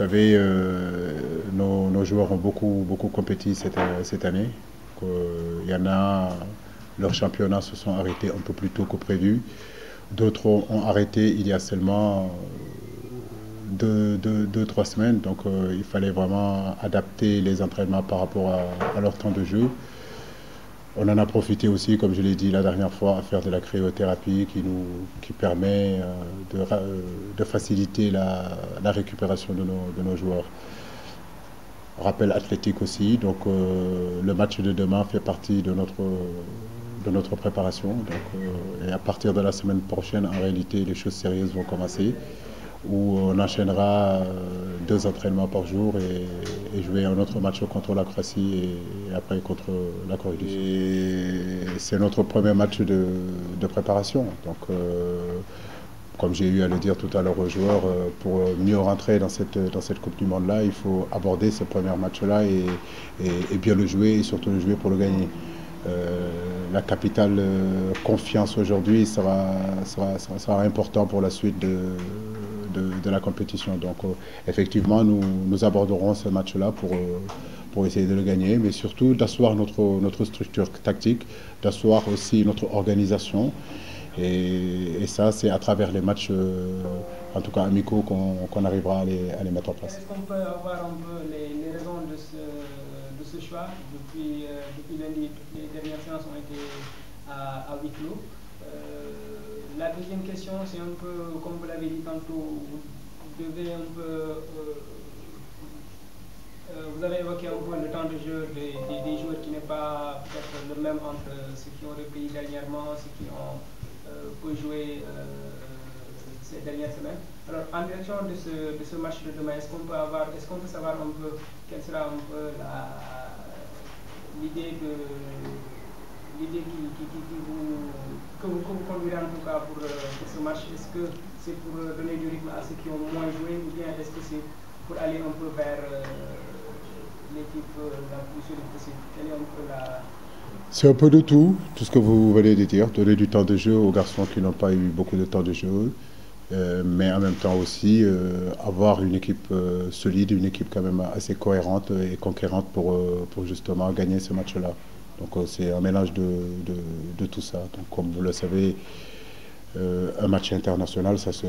savez, nos joueurs ont beaucoup compétit cette année. Il y en a, leurs championnats se sont arrêtés un peu plus tôt que prévu. D'autres ont arrêté il y a seulement 3 semaines. Donc il fallait vraiment adapter les entraînements par rapport à leur temps de jeu. On en a profité aussi, comme je l'ai dit la dernière fois, à faire de la cryothérapie qui permet de faciliter la récupération de nos joueurs. Rappel athlétique aussi, donc le match de demain fait partie de notre préparation. Donc, et à partir de la semaine prochaine, en réalité, les choses sérieuses vont commencer, où on enchaînera 2 entraînements par jour et jouer un autre match contre la Croatie et après contre la Corée du Sud. C'est notre premier match de préparation. Donc, comme j'ai eu à le dire tout à l'heure aux joueurs, pour mieux rentrer dans cette Coupe du Monde-là, il faut aborder ce premier match-là et bien le jouer et surtout le jouer pour le gagner. La capitale confiance aujourd'hui sera important pour la suite de la compétition. Donc effectivement, nous aborderons ce match-là pour essayer de le gagner, mais surtout d'asseoir notre structure tactique, d'asseoir aussi notre organisation. Et ça, c'est à travers les matchs, en tout cas amicaux, qu'on arrivera à les mettre en place. Est-ce qu'on peut avoir un peu les raisons de ce choix? Depuis lundi, toutes les dernières séances ont été à huis clos. La deuxième question, c'est un peu, comme vous l'avez dit tantôt, vous avez évoqué un peu le temps de jeu des joueurs qui n'est pas peut-être le même entre ceux qui ont repris dernièrement, ceux qui ont peu joué ces dernières semaines. Alors, en direction de ce match de demain, est-ce qu'on peut savoir un peu quelle sera un peu l'idée que vous conduirez en tout cas pour ce match? Est-ce que c'est pour donner du rythme à ceux qui ont moins joué ou bien est-ce que c'est pour aller un peu vers l'équipe la plus solide possible? Quelle est un peu la... C'est un peu de tout ce que vous venez de dire, donner du temps de jeu aux garçons qui n'ont pas eu beaucoup de temps de jeu, mais en même temps aussi avoir une équipe solide, une équipe quand même assez cohérente et conquérante pour justement gagner ce match-là. Donc c'est un mélange de tout ça. Donc comme vous le savez, un match international, ça se...